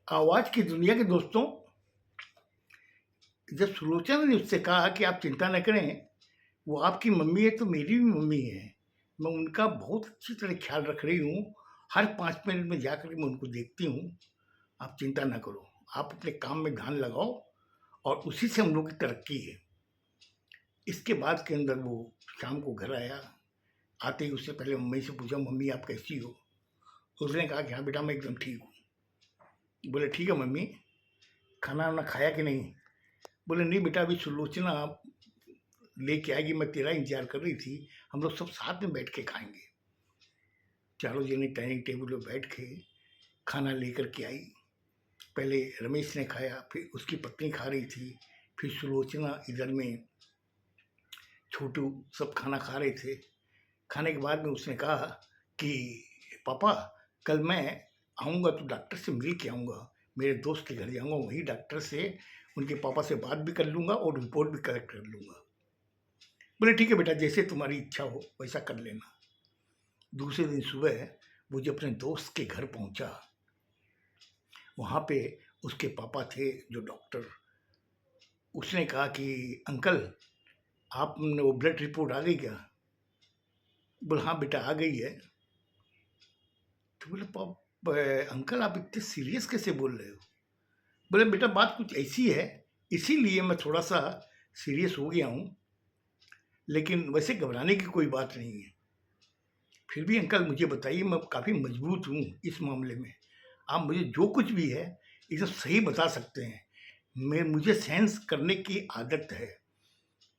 आवाज की दुनिया के दोस्तों, जब सुलोचना ने उससे कहा कि आप चिंता न करें, वो आपकी मम्मी है तो मेरी भी मम्मी है। मैं उनका बहुत अच्छी तरह ख्याल रख रही हूँ। हर 5 मिनट में जाकर के मैं उनको देखती हूँ। आप चिंता ना करो, आप अपने काम में ध्यान लगाओ और उसी से हम लोग की तरक्की है। इसके बाद के अंदर वो शाम को घर आया। आते ही उससे पहले मम्मी से पूछा, मम्मी आप कैसी हो? उसने कहा कि हाँ बेटा, मैं एकदम ठीक हूँ। बोले ठीक है मम्मी, खाना वाना खाया कि नहीं? बोले नहीं बेटा, अभी सुलोचना लेके आएगी, मैं तेरा इंतजार कर रही थी। हम लोग सब साथ में बैठ के खाएंगे। चारों जने डाइनिंग टेबल पे बैठ के खाना लेकर के आई। पहले रमेश ने खाया, फिर उसकी पत्नी खा रही थी, फिर सुलोचना, इधर में छोटू, सब खाना खा रहे थे। खाने के बाद में उसने कहा कि पापा, कल मैं आऊँगा तो डॉक्टर से मिल के आऊँगा। मेरे दोस्त के घर जाऊँगा, वहीं डॉक्टर से उनके पापा से बात भी कर लूँगा और रिपोर्ट भी कलेक्ट कर लूँगा। बोले ठीक है बेटा, जैसे तुम्हारी इच्छा हो वैसा कर लेना। दूसरे दिन सुबह वो जब अपने दोस्त के घर पहुंचा, वहाँ पे उसके पापा थे जो डॉक्टर। उसने कहा कि अंकल, आपने वो ब्लड रिपोर्ट आ गई क्या? बोले हाँ बेटा, आ गई है। तो बोले अंकल, आप इतने सीरियस कैसे बोल रहे हो? बोले बेटा, बात कुछ ऐसी है, इसीलिए मैं थोड़ा सा सीरियस हो गया हूँ, लेकिन वैसे घबराने की कोई बात नहीं है। फिर भी अंकल मुझे बताइए, मैं काफ़ी मजबूत हूँ इस मामले में। आप मुझे जो कुछ भी है एकदम सही बता सकते हैं। मुझे सेंस करने की आदत है।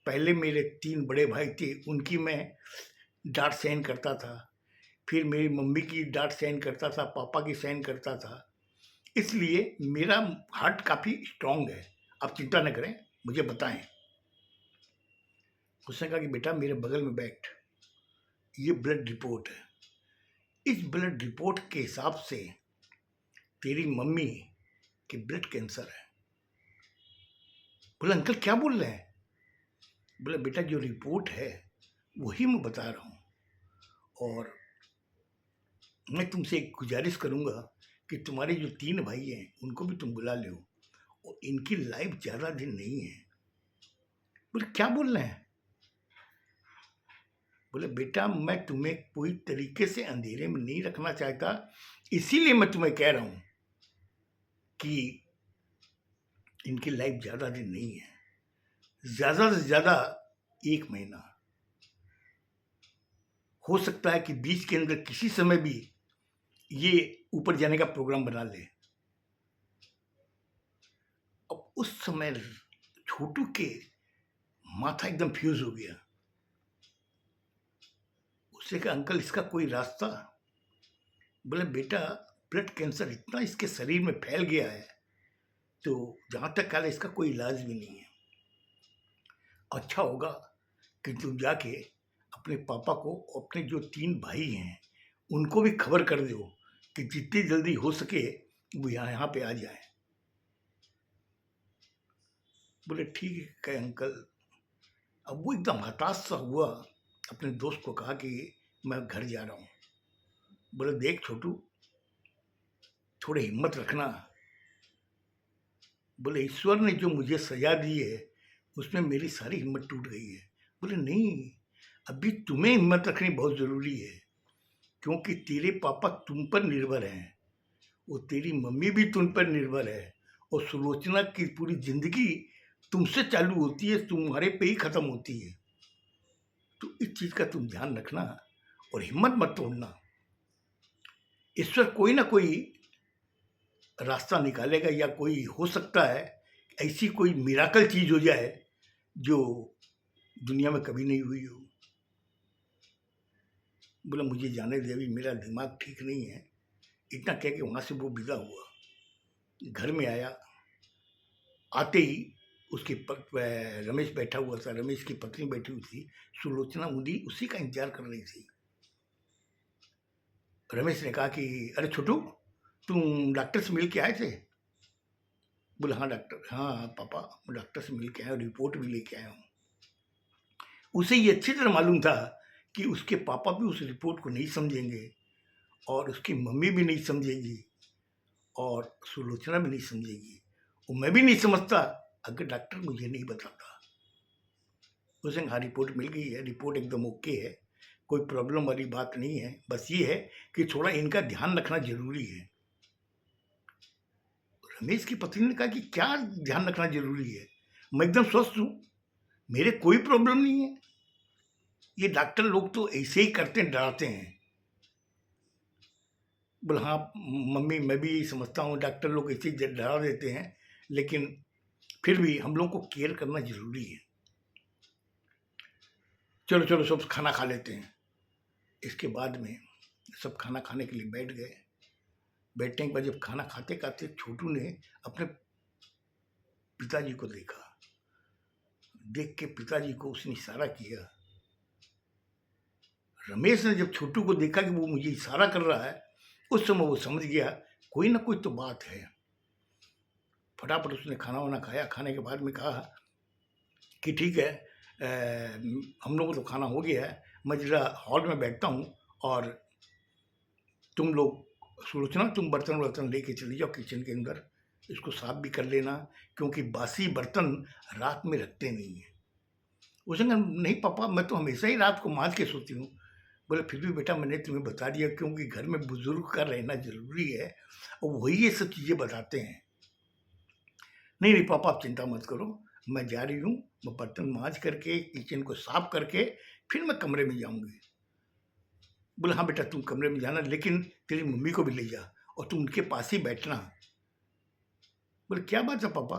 पहले मेरे 3 बड़े भाई थे, उनकी मैं डाँट सहन करता था। फिर मेरी मम्मी की डाँट सहन करता था, पापा की सहन करता था। इसलिए मेरा हार्ट काफ़ी स्ट्रॉन्ग है। आप चिंता न करें, मुझे बताएँ। उसने कहा कि बेटा मेरे बगल में बैठ, ये ब्लड रिपोर्ट है। इस ब्लड रिपोर्ट के हिसाब से तेरी मम्मी के ब्लड कैंसर है। बोला अंकल क्या बोल रहे हैं? बोला बेटा, जो रिपोर्ट है वही मैं बता रहा हूँ। और मैं तुमसे एक गुजारिश करूँगा कि तुम्हारे जो 3 भाई हैं उनको भी तुम बुला लो, और इनकी लाइफ ज़्यादा दिन नहीं है। बोले क्या बोल रहे हैं? बोले बेटा, मैं तुम्हें कोई तरीके से अंधेरे में नहीं रखना चाहता, इसीलिए मैं तुम्हें कह रहा हूँ कि इनकी लाइफ ज़्यादा दिन नहीं है, ज़्यादा से ज़्यादा 1 महीना। हो सकता है कि बीच के अंदर किसी समय भी ये ऊपर जाने का प्रोग्राम बना ले। अब उस समय छोटू के माथा एकदम फ्यूज हो गया। उसने कहा अंकल, इसका कोई रास्ता? बोले बेटा, ब्लड कैंसर इतना इसके शरीर में फैल गया है, तो जहां तक ख्याल है इसका कोई इलाज भी नहीं है। अच्छा होगा कि तुम जाके अपने पापा को, अपने जो 3 भाई हैं उनको भी खबर कर दो कि जितनी जल्दी हो सके वो यहाँ पे आ जाए। बोले ठीक है अंकल। अब वो एकदम हताश सा हुआ, अपने दोस्त को कहा कि मैं घर जा रहा हूँ। बोले देख छोटू, थोड़ी हिम्मत रखना। बोले ईश्वर ने जो मुझे सजा दी है उसमें मेरी सारी हिम्मत टूट गई है। बोले नहीं, अभी तुम्हें हिम्मत रखनी बहुत ज़रूरी है, क्योंकि तेरे पापा तुम पर निर्भर हैं, वो तेरी मम्मी भी तुम पर निर्भर है, और सुलोचना की पूरी जिंदगी तुमसे चालू होती है, तुम्हारे पे ही खत्म होती है। तो इस चीज़ का तुम ध्यान रखना और हिम्मत मत तोड़ना। ईश्वर कोई ना कोई रास्ता निकालेगा, या कोई हो सकता है ऐसी कोई मिराकल चीज़ हो जाए जो दुनिया में कभी नहीं हुई हो। बोला मुझे जाने दे, अभी मेरा दिमाग ठीक नहीं है। इतना कह के वहाँ से वो विदा हुआ। घर में आया, आते ही उसकी रमेश बैठा हुआ था, रमेश की पत्नी बैठी हुई थी, सुलोचना उसी का इंतजार कर रही थी। रमेश ने कहा कि अरे छोटू, तुम डॉक्टर से मिल के आए थे? बोले हाँ डॉक्टर, हाँ पापा, मैं डॉक्टर से मिल के आया, रिपोर्ट भी लेके आया हूँ। उसे ये अच्छी तरह मालूम था कि उसके पापा भी उस रिपोर्ट को नहीं समझेंगे और उसकी मम्मी भी नहीं समझेगी, और सुलोचना भी नहीं समझेगी, और मैं भी नहीं समझता अगर डॉक्टर मुझे नहीं बताता। उसने हाँ रिपोर्ट मिल गई है, रिपोर्ट एकदम ओके है, कोई प्रॉब्लम वाली बात नहीं है, बस ये है कि थोड़ा इनका ध्यान रखना जरूरी है। रमेश की पत्नी ने कहा कि क्या ध्यान रखना जरूरी है, मैं एकदम स्वस्थ हूँ, मेरे कोई प्रॉब्लम नहीं है। ये डॉक्टर लोग तो ऐसे ही करते हैं, डराते हैं। बोले हाँ मम्मी, मैं भी यही समझता हूँ, डॉक्टर लोग ऐसे ही डरा देते हैं, लेकिन फिर भी हम लोग को केयर करना जरूरी है। चलो चलो सब खाना खा लेते हैं। इसके बाद में सब खाना खाने के लिए बैठ गए। बैठने के बाद जब खाना खाते खाते छोटू ने अपने पिताजी को देखा। देख के पिताजी को उसने इशारा किया। रमेश ने जब छोटू को देखा कि वो मुझे इशारा कर रहा है, उस समय वो समझ गया कोई ना कोई तो बात है। फटाफट उसने खाना वाना खाया। खाने के बाद में कहा कि ठीक है, हम लोगों को तो खाना हो गया है, मैं जरा हॉल में बैठता हूँ, और तुम लोग सुलोचना तुम बर्तन वर्तन लेके चली जाओ किचन के अंदर, इसको साफ भी कर लेना, क्योंकि बासी बर्तन रात में रखते नहीं है। उसने कहा नहीं पापा, मैं तो हमेशा ही रात को मांज के सोती हूँ। बोले फिर भी बेटा मैंने तुम्हें बता दिया, क्योंकि घर में बुजुर्ग का रहना जरूरी है, और वही ये सब चीज़ें बताते हैं। नहीं नहीं पापा आप चिंता मत करो, मैं जा रही हूँ, मैं बर्तन मांज करके किचन को साफ करके फिर मैं कमरे में जाऊंगी। बोले हाँ बेटा तुम कमरे में जाना, लेकिन तेरी मम्मी को भी ले जा और तुम उनके पास ही बैठना। बोले क्या बात है पापा?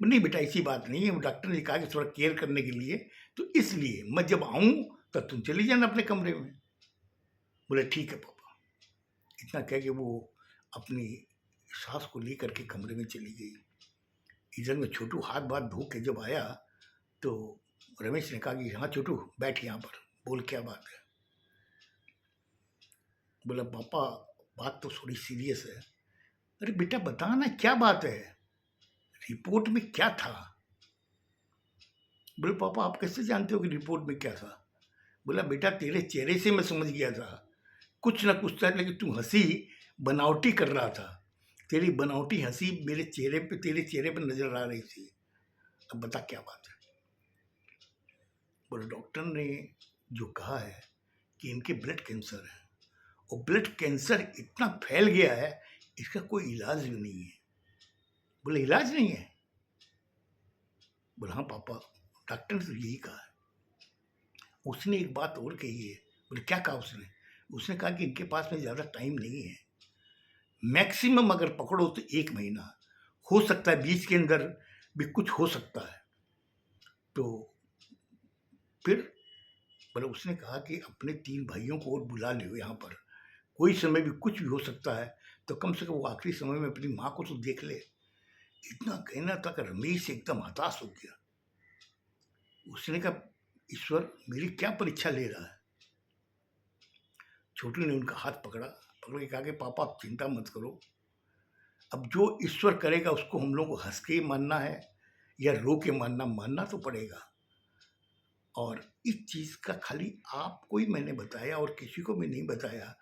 नहीं बेटा ऐसी बात नहीं है, डॉक्टर ने कहा कि थोड़ा केयर करने के लिए, तो इसलिए मैं जब आऊँ तब तुम चली जाना अपने कमरे में। बोले ठीक है पापा। इतना कह के वो अपनी सास को लेकर के कमरे में चली गई। इधर में छोटू हाथ बात धो के जब आया तो रमेश ने कहा कि हाँ छोटू बैठ यहाँ पर, बोल क्या बात है? बोला पापा बात तो थोड़ी सीरियस है। अरे बेटा बता ना क्या बात है, रिपोर्ट में क्या था? बोले पापा आप कैसे जानते हो कि रिपोर्ट में क्या था? बोला बेटा तेरे चेहरे से मैं समझ गया था कुछ ना कुछ था, लेकिन तू हंसी बनावटी कर रहा था, तेरी बनावटी हंसी मेरे चेहरे पे, तेरे चेहरे पे नजर आ रही थी। अब बता क्या बात है? बोले डॉक्टर ने जो कहा है कि इनके ब्लड कैंसर है, और ब्लड कैंसर इतना फैल गया है इसका कोई इलाज भी नहीं है। बोले इलाज नहीं है? बोले हाँ पापा डॉक्टर ने तो यही कहा है। उसने एक बात और कही है। बोले क्या कहा उसने? उसने कहा कि इनके पास में ज़्यादा टाइम नहीं है, मैक्सिमम अगर पकड़ो तो 1 महीना, हो सकता है बीच के अंदर भी कुछ हो सकता है। तो फिर बोले उसने कहा कि अपने 3 भाइयों को और बुला लो यहाँ पर, कोई समय भी कुछ भी हो सकता है, तो कम से कम वो आखिरी समय में अपनी माँ को तो देख ले। इतना कहना था कि रमेश एकदम हताश हो गया। उसने कहा ईश्वर मेरी क्या परीक्षा ले रहा है? छोटू ने उनका हाथ पकड़ा, पकड़ के कहा कि पापा आप चिंता मत करो, अब जो ईश्वर करेगा उसको हम लोग को हंस के मानना है या रो के मानना, मानना तो पड़ेगा। और इस चीज़ का खाली आपको ही मैंने बताया और किसी को भी नहीं बताया।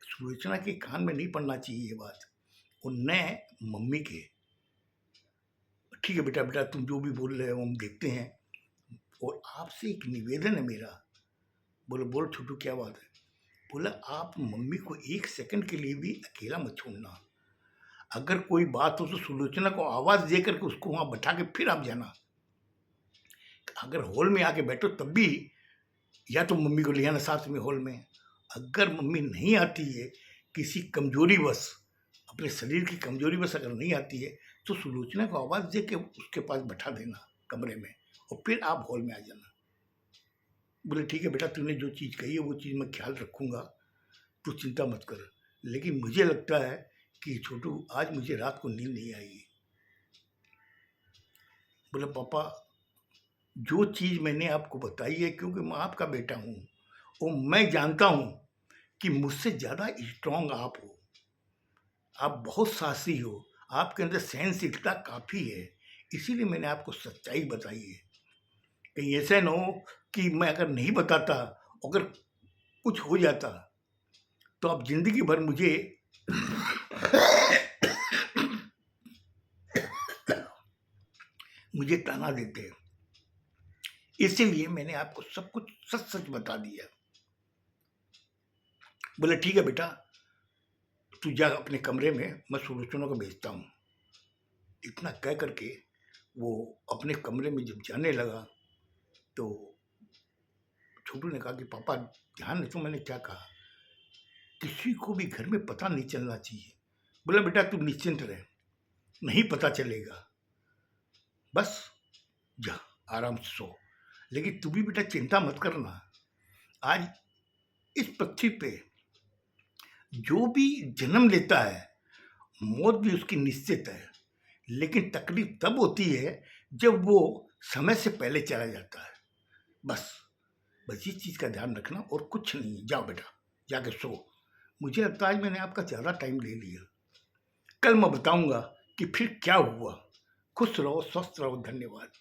सुलोचना के कान में नहीं पड़ना चाहिए ये बात, और न मम्मी के। ठीक है बेटा, बेटा तुम जो भी बोल रहे हो हम देखते हैं, और आपसे एक निवेदन है मेरा। बोले बोल छोटू क्या बात है? बोला आप मम्मी को 1 सेकंड के लिए भी अकेला मत छोड़ना, अगर कोई बात हो तो सुलोचना को आवाज़ दे करके उसको वहाँ बैठा के फिर आप जाना। अगर हॉल में आके बैठो तब भी या तो मम्मी को ले आना साथ में हॉल में। अगर मम्मी नहीं आती है किसी कमजोरी बस, अपने शरीर की कमजोरी बस अगर नहीं आती है, तो सुलोचना को आवाज़ दे के उसके पास बैठा देना कमरे में, और फिर आप हॉल में आ जाना। बोले ठीक है बेटा, तूने जो चीज़ कही है वो चीज़ मैं ख्याल रखूँगा, तू चिंता मत कर। लेकिन मुझे लगता है कि छोटू आज मुझे रात को नींद नहीं आएगी। बोले पापा जो चीज़ मैंने आपको बताई है, क्योंकि मैं आपका बेटा हूँ और मैं जानता हूँ कि मुझसे ज़्यादा स्ट्रांग आप हो, आप बहुत साहसी हो, आपके अंदर सहनशीलता काफ़ी है, इसीलिए मैंने आपको सच्चाई बताई है। कहीं ऐसा ना हो कि मैं अगर नहीं बताता, अगर कुछ हो जाता, तो आप जिंदगी भर मुझे मुझे ताना देते हैं। इसीलिए मैंने आपको सब कुछ सच सच बता दिया। बोले ठीक है बेटा, तू जा अपने कमरे में, मैं सुलोचना को भेजता हूँ। इतना कह करके वो अपने कमरे में जब जाने लगा तो छोटू ने कहा कि पापा ध्यान रखो मैंने क्या कहा, किसी को भी घर में पता नहीं चलना चाहिए। बोला बेटा तू निश्चिंत रहे, नहीं पता चलेगा, बस जा आराम से सो। लेकिन तू भी बेटा चिंता मत करना, आज इस पृथ्वी पे जो भी जन्म लेता है मौत भी उसकी निश्चित है, लेकिन तकलीफ तब होती है जब वो समय से पहले चला जाता है। बस बस इस चीज़ का ध्यान रखना और कुछ नहीं। जाओ बेटा जाके सो। मुझे लगता है आज मैंने आपका ज़्यादा टाइम ले लिया, कल मैं बताऊंगा कि फिर क्या हुआ। खुश रहो, स्वस्थ रहो, धन्यवाद।